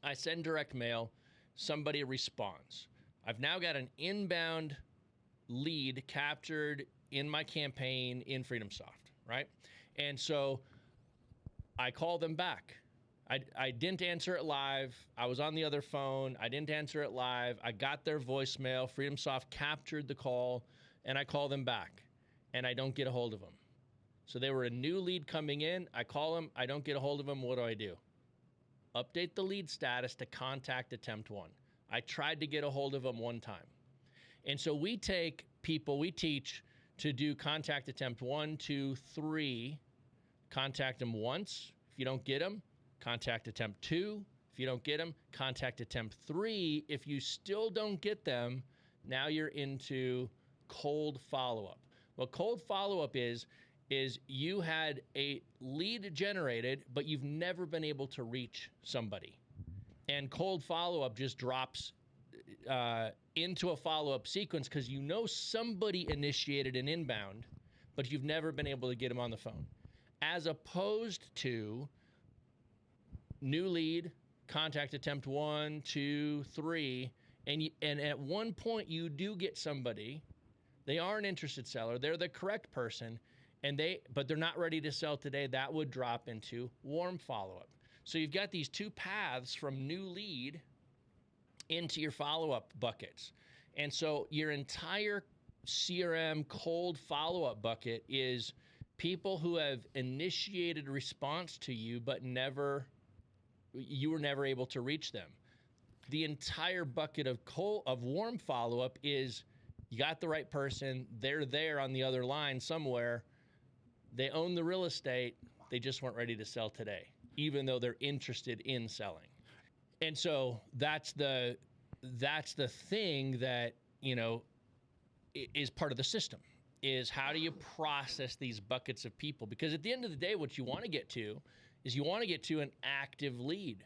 [SPEAKER 1] I send direct mail, somebody responds. I've now got an inbound lead captured in my campaign in FreedomSoft, right? And so I call them back. I didn't answer it live. I was on the other phone. I didn't answer it live. I got their voicemail. FreedomSoft captured the call, and I call them back, and I don't get a hold of them. So they were a new lead coming in. I call them. I don't get a hold of them. What do? Update the lead status to contact attempt 1. I tried to get a hold of them 1 time. And so we take people, we teach to do contact attempt 1, 2, 3, contact them once. If you don't get them, contact attempt 2. If you don't get them, contact attempt 3. If you still don't get them, now you're into cold follow-up. What cold follow-up is you had a lead generated, but you've never been able to reach somebody. And cold follow-up just drops into a follow-up sequence because you know somebody initiated an inbound, but you've never been able to get them on the phone. As opposed to new lead, contact attempt 1, 2, 3, and at one point you do get somebody, they are an interested seller, they're the correct person, but they're not ready to sell today. That would drop into warm follow-up. So you've got these 2 paths from new lead into your follow-up buckets. And so your entire CRM cold follow-up bucket is people who have initiated response to you, but you were never able to reach them. The entire bucket of warm follow-up is you got the right person, they're there on the other line somewhere, they own the real estate, they just weren't ready to sell today, even though they're interested in selling. And so that's the thing that, you know, is part of the system, is how do you process these buckets of people? Because at the end of the day, what you want to get to is you want to get to an active lead.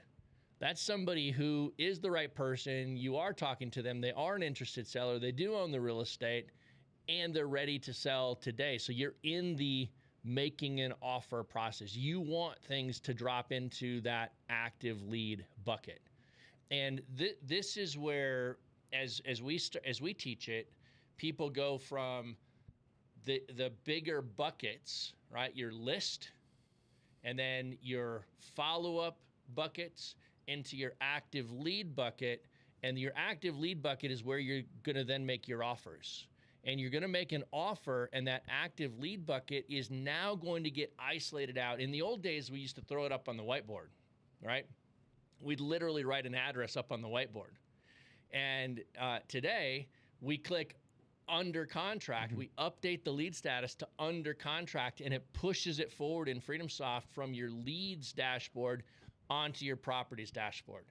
[SPEAKER 1] That's somebody who is the right person. You are talking to them. They are an interested seller. They do own the real estate, and they're ready to sell today. So you're in the making an offer process. You want things to drop into that active lead bucket. And this is where, as we teach it, people go from the bigger buckets, right? Your list, and then your follow-up buckets into your active lead bucket. And your active lead bucket is where you're going to then make your offers. And you're going to make an offer, and that active lead bucket is now going to get isolated out. In the old days, we used to throw it up on the whiteboard, right? We'd literally write an address up on the whiteboard. And today, we click under contract. We update the lead status to under contract, and it pushes it forward in FreedomSoft from your leads dashboard onto your properties dashboard.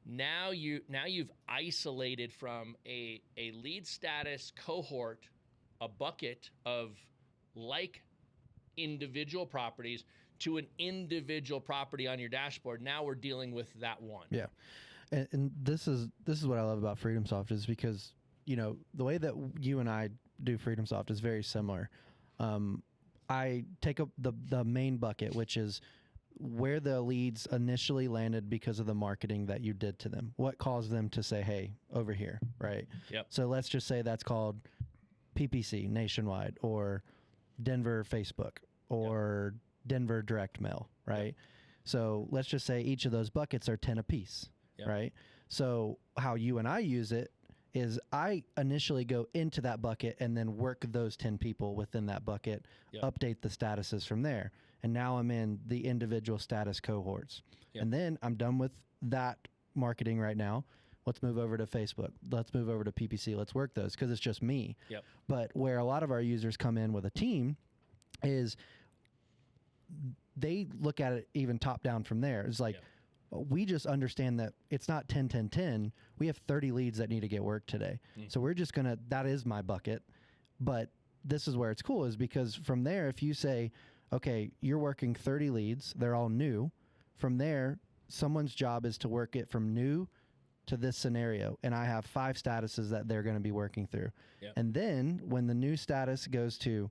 [SPEAKER 1] Now you've isolated from a lead status cohort, a bucket of like individual properties to an individual property on your dashboard. Now we're dealing with that one.
[SPEAKER 3] Yeah. And this is what I love about FreedomSoft is because, the way that you and I do FreedomSoft is very similar. I take up the main bucket, which is where the leads initially landed because of the marketing that you did to them. What caused them to say, hey, over here, right?
[SPEAKER 1] Yep.
[SPEAKER 3] So let's just say that's called PPC nationwide or Denver Facebook or Denver direct mail, right?
[SPEAKER 1] Yep.
[SPEAKER 3] So let's just say each of those buckets are 10 apiece,
[SPEAKER 1] Yep.
[SPEAKER 3] right? So how you and I use it is I initially go into that bucket and then work those 10 people within that bucket,
[SPEAKER 1] Yep.
[SPEAKER 3] update the statuses from there. And now I'm in the individual status cohorts.
[SPEAKER 1] Yep.
[SPEAKER 3] And then I'm done with that marketing right now. Let's move over to Facebook. Let's move over to PPC. Let's work those because it's just me.
[SPEAKER 1] Yep.
[SPEAKER 3] But where a lot of our users come in with a team is they look at it even top down from there. It's like, we just understand that it's not 10, 10, 10. We have 30 leads that need to get worked today. So we're just going to, that is my bucket. But this is where it's cool is because from there, if you say, okay, you're working 30 leads, they're all new. From there, someone's job is to work it from new to this scenario. And I have 5 statuses that they're going to be working through.
[SPEAKER 1] Yep.
[SPEAKER 3] And then when the new status goes to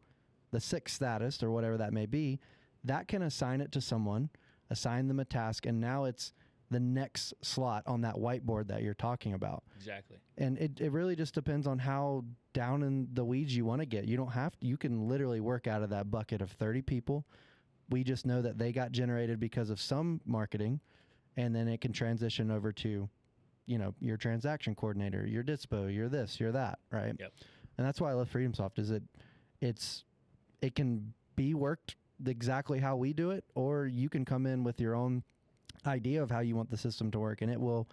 [SPEAKER 3] the 6th status or whatever that may be, that can assign it to someone, assign them a task, and now it's the next slot on that whiteboard that you're talking about.
[SPEAKER 1] Exactly.
[SPEAKER 3] And it really just depends on how down in the weeds you want to get. You don't have to, you can literally work out of that bucket of 30 people. We just know that they got generated because of some marketing, and then it can transition over to, your transaction coordinator, your dispo, your this, your that, right?
[SPEAKER 1] Yep.
[SPEAKER 3] And that's why I love FreedomSoft is it can be worked exactly how we do it, or you can come in with your own idea of how you want the system to work, and it will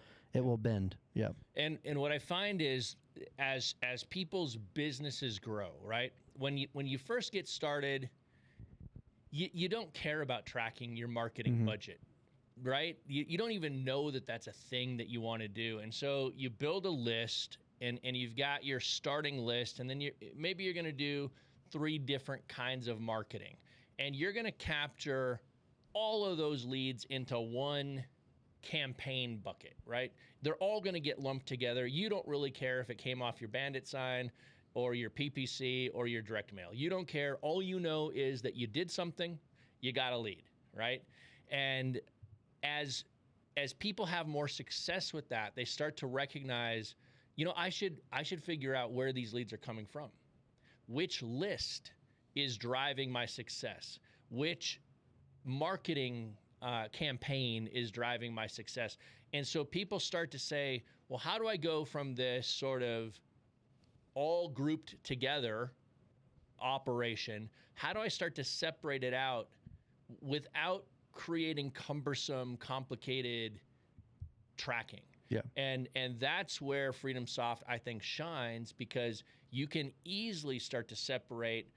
[SPEAKER 3] bend. Yeah.
[SPEAKER 1] And what I find is as people's businesses grow, right? When you first get started, you don't care about tracking your marketing budget, right? You don't even know that that's a thing that you want to do. And so you build a list and you've got your starting list, and then maybe you're going to do 3 different kinds of marketing. And you're going to capture all of those leads into one campaign bucket, right? They're all going to get lumped together. You don't really care if it came off your bandit sign or your PPC or your direct mail. You don't care. All you know is that you did something, you got a lead, right? And as people have more success with that, they start to recognize, I should figure out where these leads are coming from. Which list is driving my success? Which marketing campaign is driving my success? And so people start to say, well, how do I go from this sort of all grouped together operation? How do I start to separate it out without creating cumbersome, complicated tracking?
[SPEAKER 3] Yeah.
[SPEAKER 1] And that's where FreedomSoft, I think, shines, because you can easily start to separate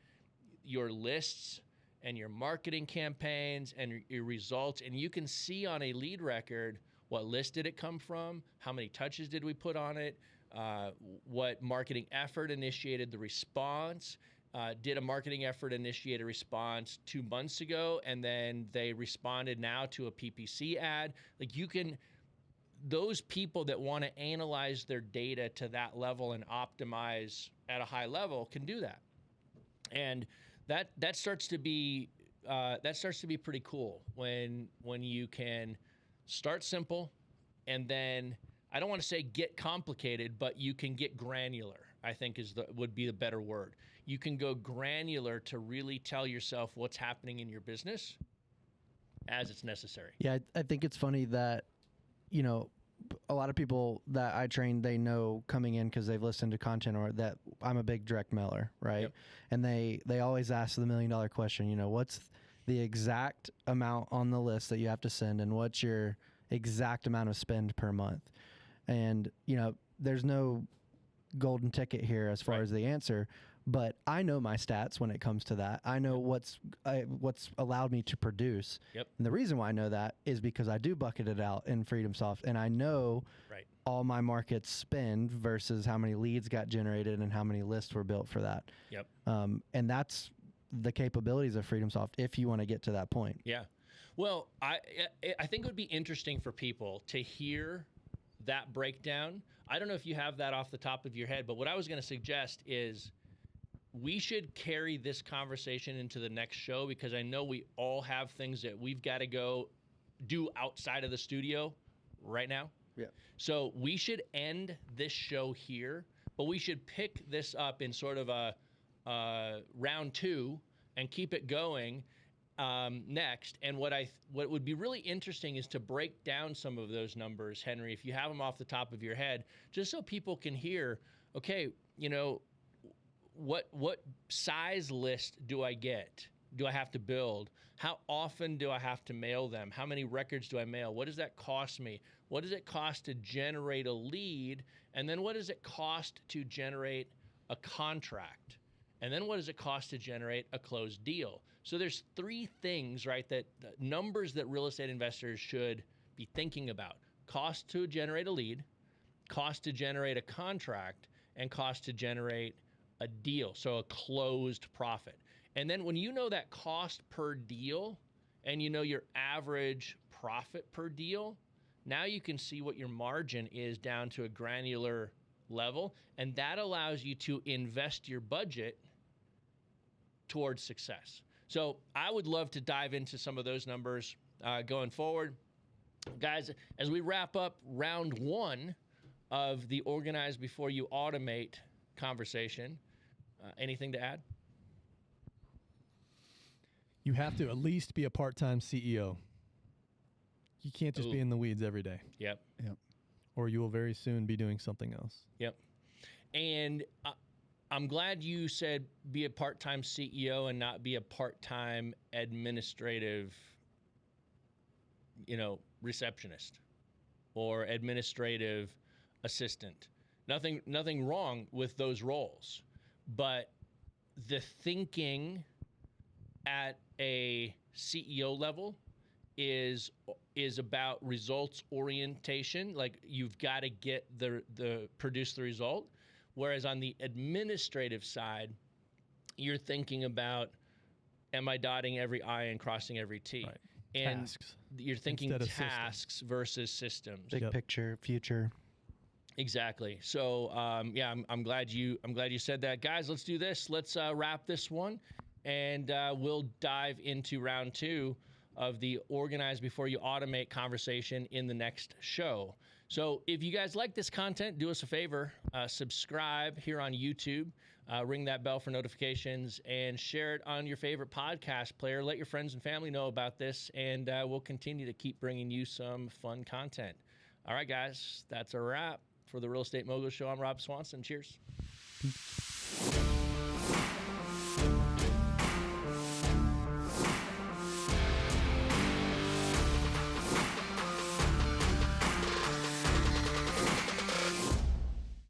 [SPEAKER 1] your lists and your marketing campaigns and your results. And you can see on a lead record, what list did it come from? How many touches did we put on it? What marketing effort initiated the response? Did a marketing effort initiate a response 2 months ago and then they responded now to a PPC ad? Like, those people that want to analyze their data to that level and optimize at a high level can do that. And that starts to be pretty cool when you can start simple, and then I don't want to say get complicated, but you can get granular, I think would be the better word. You can go granular to really tell yourself what's happening in your business as it's necessary.
[SPEAKER 3] Yeah, I think it's funny that, a lot of people that I train, they know coming in because they've listened to content or that I'm a big direct mailer, right?
[SPEAKER 1] Yep.
[SPEAKER 3] And they always ask the $1 million question, what's the exact amount on the list that you have to send, and what's your exact amount of spend per month? And, there's no golden ticket here as far as the answer, but I know my stats when it comes to that. I know what's allowed me to produce.
[SPEAKER 1] Yep.
[SPEAKER 3] And the reason why I know that is because I do bucket it out in FreedomSoft, and I know all my markets spend versus how many leads got generated and how many lists were built for that.
[SPEAKER 1] Yep.
[SPEAKER 3] And that's the capabilities of FreedomSoft if you want to get to that point.
[SPEAKER 1] Yeah. Well, I think it would be interesting for people to hear that breakdown. I don't know if you have that off the top of your head, but what I was going to suggest is we should carry this conversation into the next show, because I know we all have things that we've got to go do outside of the studio right now.
[SPEAKER 3] Yeah.
[SPEAKER 1] So we should end this show here, but we should pick this up in sort of a round 2 and keep it going next. And what would be really interesting is to break down some of those numbers, Henry, if you have them off the top of your head, just so people can hear, okay, you know, what size list do I get? Do I have to build? How often do I have to mail them? How many records do I mail? What does that cost me? What does it cost to generate a lead? And then what does it cost to generate a contract? And then what does it cost to generate a closed deal? So there's 3 things, right, that numbers that real estate investors should be thinking about: cost to generate a lead, cost to generate a contract, and cost to generate a deal, so a closed profit. And then when you know that cost per deal and you know your average profit per deal, now you can see what your margin is down to a granular level, and that allows you to invest your budget towards success. So I would love to dive into some of those numbers going forward. Guys, as we wrap up round 1 of the Organize Before You Automate conversation, anything to add?
[SPEAKER 2] You have to at least be a part-time CEO. You can't just be in the weeds every day.
[SPEAKER 1] Yep.
[SPEAKER 2] Or you will very soon be doing something else.
[SPEAKER 1] Yep. And I'm glad you said be a part-time CEO and not be a part-time administrative, receptionist or administrative assistant. Nothing wrong with those roles, but the thinking at a CEO level is about results orientation. Like, you've got to get produce the result. Whereas on the administrative side, you're thinking about, am I dotting every I and crossing every T?
[SPEAKER 2] Right.
[SPEAKER 1] And
[SPEAKER 2] Tasks
[SPEAKER 1] you're thinking
[SPEAKER 2] instead of
[SPEAKER 1] tasks versus systems.
[SPEAKER 3] Big picture, future.
[SPEAKER 1] Exactly. So, I'm glad you said that, guys. Let's do this. Let's wrap this one, and we'll dive into round 2 of the Organize Before You Automate conversation in the next show. So, if you guys like this content, do us a favor: subscribe here on YouTube, ring that bell for notifications, and share it on your favorite podcast player. Let your friends and family know about this, and we'll continue to keep bringing you some fun content. All right, guys, that's a wrap. For the Real Estate Mogul Show, I'm Rob Swanson. Cheers.